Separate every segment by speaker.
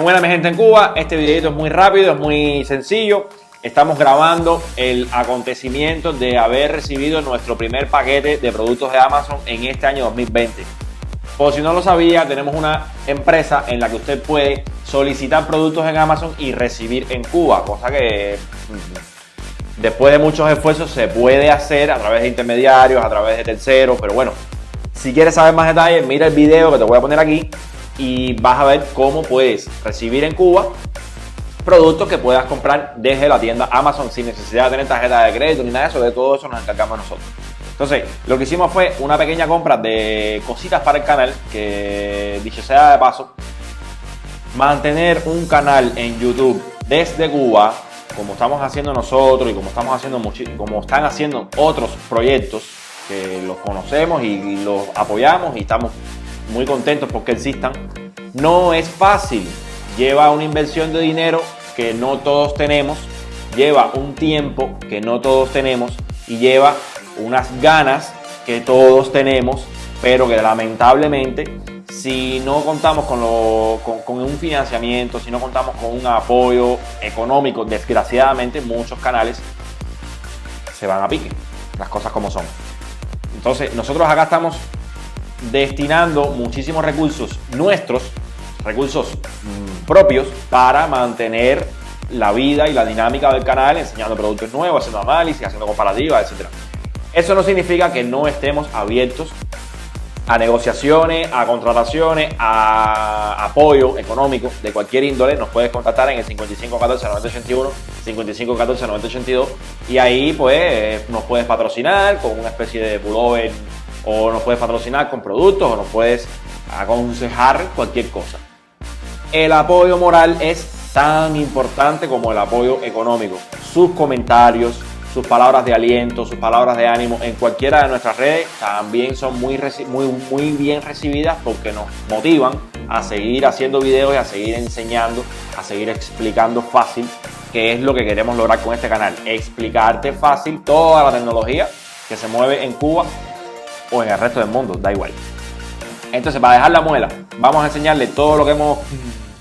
Speaker 1: Buena mi gente en Cuba, este videito es muy rápido, es muy sencillo. Estamos grabando el acontecimiento de haber recibido nuestro primer paquete de productos de Amazon en este año 2020. Por si no lo sabía, tenemos una empresa en la que usted puede solicitar productos en Amazon y recibir en Cuba, cosa que después de muchos esfuerzos se puede hacer a través de intermediarios, a través de terceros, pero bueno, si quieres saber más detalles, mira el video que te voy a poner aquí y vas a ver cómo puedes recibir en Cuba productos que puedas comprar desde la tienda Amazon sin necesidad de tener tarjeta de crédito ni nada de eso. De todo eso nos encargamos nosotros. Entonces, lo que hicimos fue una pequeña compra de cositas para el canal, que dicho sea de paso, mantener un canal en YouTube desde Cuba, como estamos haciendo nosotros y como están haciendo otros proyectos que los conocemos y los apoyamos y estamos muy contentos porque existan, no es fácil. Lleva una inversión de dinero que no todos tenemos, lleva un tiempo que no todos tenemos y lleva unas ganas que todos tenemos, pero que lamentablemente si no contamos con un financiamiento, si no contamos con un apoyo económico, desgraciadamente muchos canales se van a pique, las cosas como son. Entonces nosotros acá estamos destinando muchísimos recursos nuestros, recursos propios, para mantener la vida y la dinámica del canal, enseñando productos nuevos, haciendo análisis, haciendo comparativas, etc. Eso no significa que no estemos abiertos a negociaciones, a contrataciones, a apoyo económico de cualquier índole. Nos puedes contactar en el 5514-9081, 5514-9082 y ahí pues nos puedes patrocinar con una especie de pullover, o nos puedes patrocinar con productos, o nos puedes aconsejar cualquier cosa. El apoyo moral es tan importante como el apoyo económico. Sus comentarios, sus palabras de aliento, sus palabras de ánimo en cualquiera de nuestras redes también son muy bien recibidas, porque nos motivan a seguir haciendo videos y a seguir enseñando, a seguir explicando fácil qué es lo que queremos lograr con este canal. Explicarte fácil toda la tecnología que se mueve en Cuba o en el resto del mundo, da igual. Entonces, para dejar la muela, vamos a enseñarles todo lo que hemos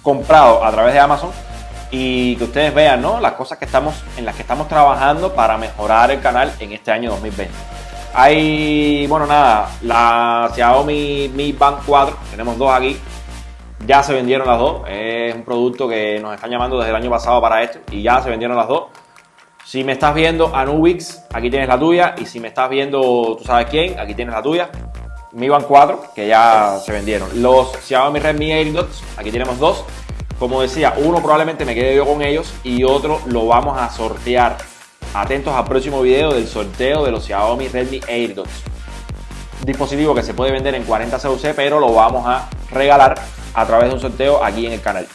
Speaker 1: comprado a través de Amazon y que ustedes vean, ¿no?, las cosas en las que estamos trabajando para mejorar el canal en este año 2020. Hay, bueno, nada, la Xiaomi Mi Band 4, tenemos dos aquí, ya se vendieron las dos. Es un producto que nos están llamando desde el año pasado para esto y ya se vendieron las dos. Si me estás viendo, Anubix, aquí tienes la tuya, y si me estás viendo, tú sabes quién, aquí tienes la tuya. Mi Band 4, que ya se vendieron. Los Xiaomi Redmi AirDots, aquí tenemos dos. Como decía, uno probablemente me quede yo con ellos y otro lo vamos a sortear. Atentos al próximo video del sorteo de los Xiaomi Redmi AirDots. Dispositivo que se puede vender en 40 CUC, pero lo vamos a regalar a través de un sorteo aquí en el canal.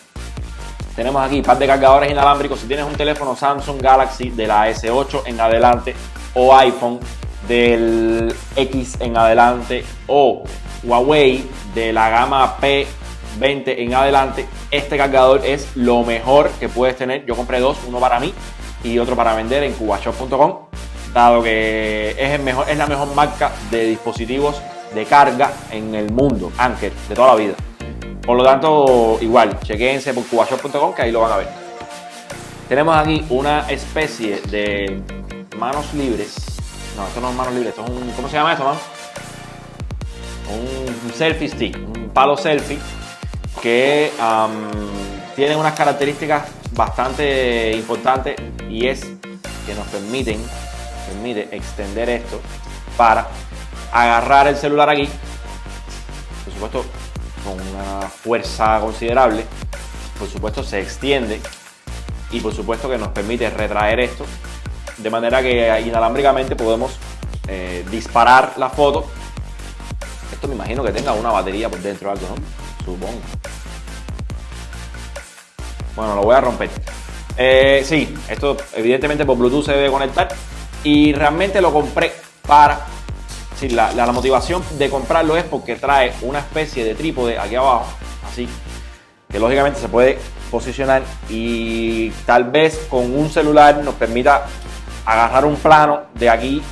Speaker 1: Tenemos aquí par de cargadores inalámbricos. Si tienes un teléfono Samsung Galaxy de la S8 en adelante, o iPhone del X en adelante, o Huawei de la gama P20 en adelante, este cargador es lo mejor que puedes tener. Yo compré dos, uno para mí y otro para vender en cubashop.com, dado que es la mejor marca de dispositivos de carga en el mundo, Anker, de toda la vida. Por lo tanto, igual, chequense por cubashop.com, que ahí lo van a ver. Tenemos aquí una especie de manos libres. No, esto no es manos libres, esto es un... ¿Cómo se llama esto, man? Un selfie stick, un palo selfie, que tiene unas características bastante importantes, y es que nos permite extender esto para agarrar el celular aquí, por supuesto con una fuerza considerable, por supuesto se extiende y por supuesto que nos permite retraer esto, de manera que inalámbricamente podemos disparar la foto. Esto me imagino que tenga una batería por dentro o algo, ¿no? Supongo. Bueno, lo voy a romper. Sí, esto evidentemente por Bluetooth se debe conectar, y realmente lo compré para... Sí, la motivación de comprarlo es porque trae una especie de trípode aquí abajo, así, que lógicamente se puede posicionar y tal vez con un celular nos permita agarrar un plano de aquí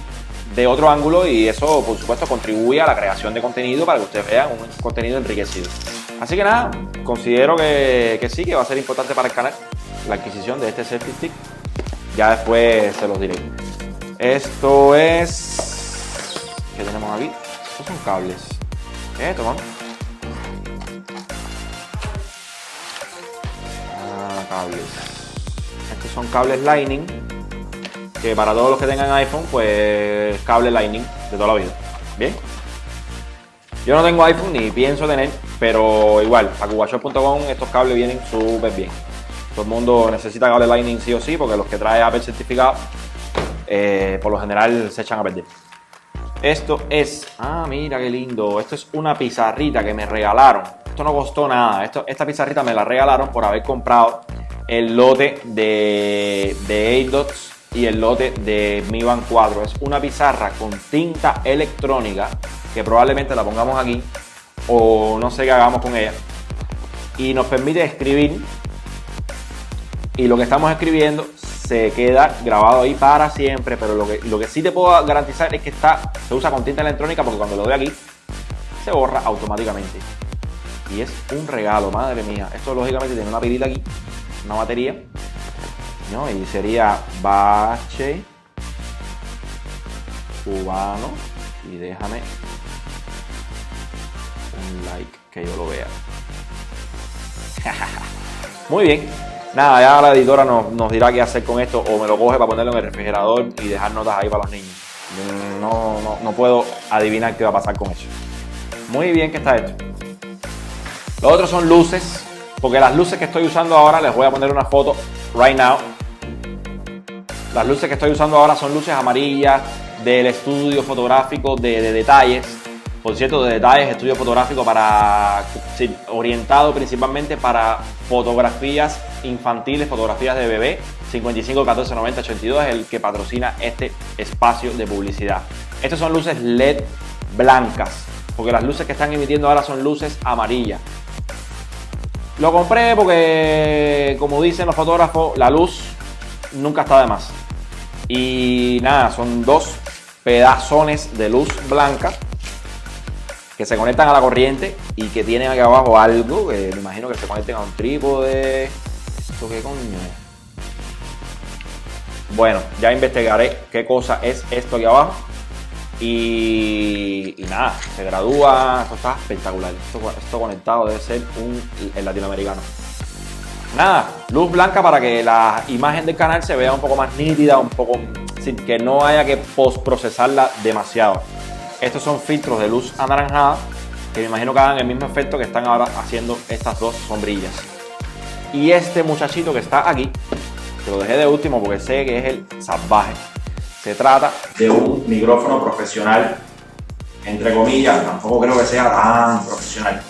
Speaker 1: de otro ángulo, y eso por supuesto contribuye a la creación de contenido para que ustedes vean un contenido enriquecido. Así que nada, considero que sí, que va a ser importante para el canal la adquisición de este selfie stick. Ya después se los diré. Esto es... ¿Qué tenemos aquí? Estos son cables. ¿Qué es esto, mano? Cables. Estos son cables Lightning, que para todos los que tengan iPhone, pues cable Lightning de toda la vida. Bien. Yo no tengo iPhone ni pienso tener, pero igual, a cubashop.com estos cables vienen súper bien. Todo el mundo necesita cable Lightning sí o sí, porque los que trae Apple certificado, por lo general se echan a perder. Esto es, mira qué lindo, esto es una pizarrita que me regalaron. Esto no costó nada, esta pizarrita me la regalaron por haber comprado el lote de AirDots y el lote de Mi Band 4. Es una pizarra con tinta electrónica que probablemente la pongamos aquí o no sé qué hagamos con ella, y nos permite escribir, y lo que estamos escribiendo se queda grabado ahí para siempre. Pero lo que sí te puedo garantizar es que se usa con tinta electrónica, porque cuando lo doy aquí se borra automáticamente. Y es un regalo, madre mía. Esto lógicamente tiene una pilita aquí, una batería, ¿no? Y sería bache cubano. Y déjame un like que yo lo vea. Muy bien. Nada, ya la editora nos dirá qué hacer con esto, o me lo coge para ponerlo en el refrigerador y dejar notas ahí para los niños. No puedo adivinar qué va a pasar con eso. Muy bien que está hecho. Los otros son luces, porque las luces que estoy usando ahora, les voy a poner una foto right now. Las luces que estoy usando ahora son luces amarillas del estudio fotográfico de detalles. Por cierto, de detalles, estudio fotográfico orientado principalmente para fotografías infantiles, fotografías de bebé. 55 14 90 82 es el que patrocina este espacio de publicidad. Estas son luces LED blancas, porque las luces que están emitiendo ahora son luces amarillas. Lo compré porque, como dicen los fotógrafos, la luz nunca está de más. Y nada, son dos pedazones de luz blanca que se conectan a la corriente y que tienen aquí abajo algo que me imagino que se conecten a un trípode. ¿Esto qué coño es? Bueno, ya investigaré qué cosa es esto aquí abajo. Y nada, se gradúa. Esto está espectacular. Esto conectado debe ser el latinoamericano. Nada, luz blanca para que la imagen del canal se vea un poco más nítida, un poco sin que no haya que postprocesarla demasiado. Estos son filtros de luz anaranjada que me imagino que hagan el mismo efecto que están ahora haciendo estas dos sombrillas. Y este muchachito que está aquí, que lo dejé de último porque sé que es el salvaje. Se trata de un micrófono profesional, entre comillas, tampoco creo que sea tan profesional,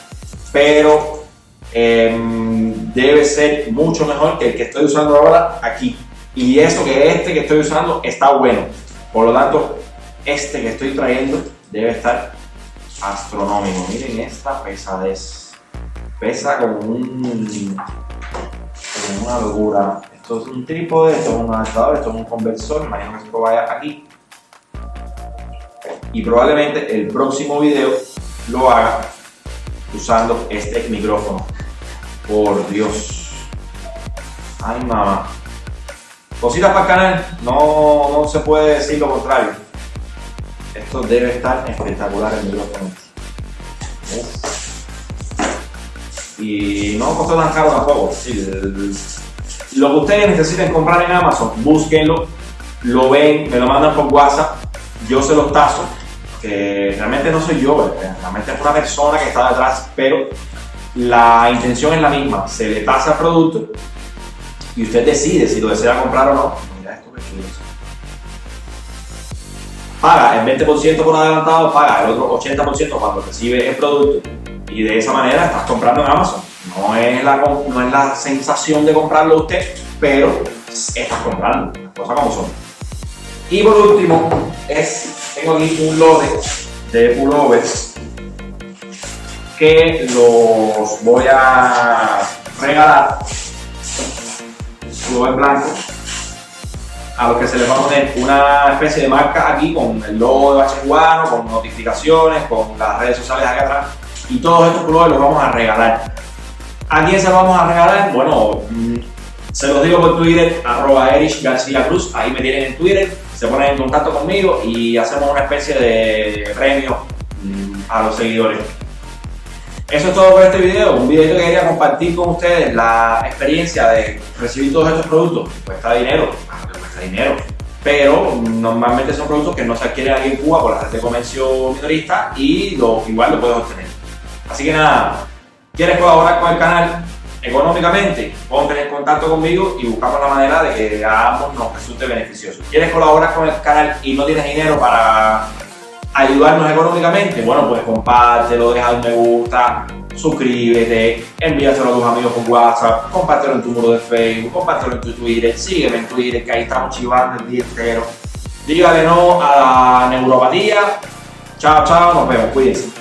Speaker 1: pero debe ser mucho mejor que el que estoy usando ahora aquí. Y eso que este que estoy usando está bueno. Por lo tanto, este que estoy trayendo debe estar astronómico. Miren esta pesadez. Pesa como una locura. Esto es un trípode, esto es un adaptador, esto es un conversor. Imagino que esto vaya aquí. Y probablemente el próximo video lo haga usando este micrófono. Por Dios. Ay, mamá. Cositas para el canal, no se puede decir lo contrario. Esto debe estar espectacular el micrófono. Y no costó tan caro tampoco. Sí, lo que ustedes necesiten comprar en Amazon, búsquenlo, lo ven, me lo mandan por WhatsApp, yo se los tazo, que realmente no soy yo, realmente es una persona que está detrás, pero la intención es la misma, se le tasa el producto y usted decide si lo desea comprar o no. Mira esto que chulo. Paga el 20% por adelantado, paga el otro 80% cuando recibe el producto, y de esa manera estás comprando en Amazon. No es la sensación de comprarlo usted, pero estás comprando, las cosas como son. Y por último, tengo aquí un lote de pullovers que los voy a regalar, pullover blanco, a los que se les va a poner una especie de marca aquí con el logo de Bache Cubano, con notificaciones, con las redes sociales acá atrás,
Speaker 2: y todos estos colores los vamos a regalar. ¿A quién se los vamos a regalar? Bueno, se los digo por Twitter, @ErichGarciaCruz, ahí me tienen en Twitter, se ponen en contacto conmigo y hacemos una especie de premio a los seguidores. Eso es todo por este video, un video que quería compartir con ustedes la experiencia de recibir todos estos productos. Cuesta dinero, claro que cuesta dinero, pero normalmente son productos que no se adquieren aquí en Cuba por la red de comercio minorista y igual lo puedes obtener. Así que nada, ¿quieres colaborar con el canal económicamente? Ponte en contacto conmigo y buscamos la manera de que a ambos nos resulte beneficioso. ¿Quieres colaborar con el canal y no tienes dinero para ayudarnos económicamente? Bueno, pues compártelo, deja un me gusta, suscríbete, envíaselo a tus amigos por WhatsApp, compártelo en tu muro de Facebook, compártelo en tu Twitter, sígueme en Twitter, que ahí estamos chivando el día entero. Dígale no a la neuropatía. Chao, chao, nos vemos, cuídense.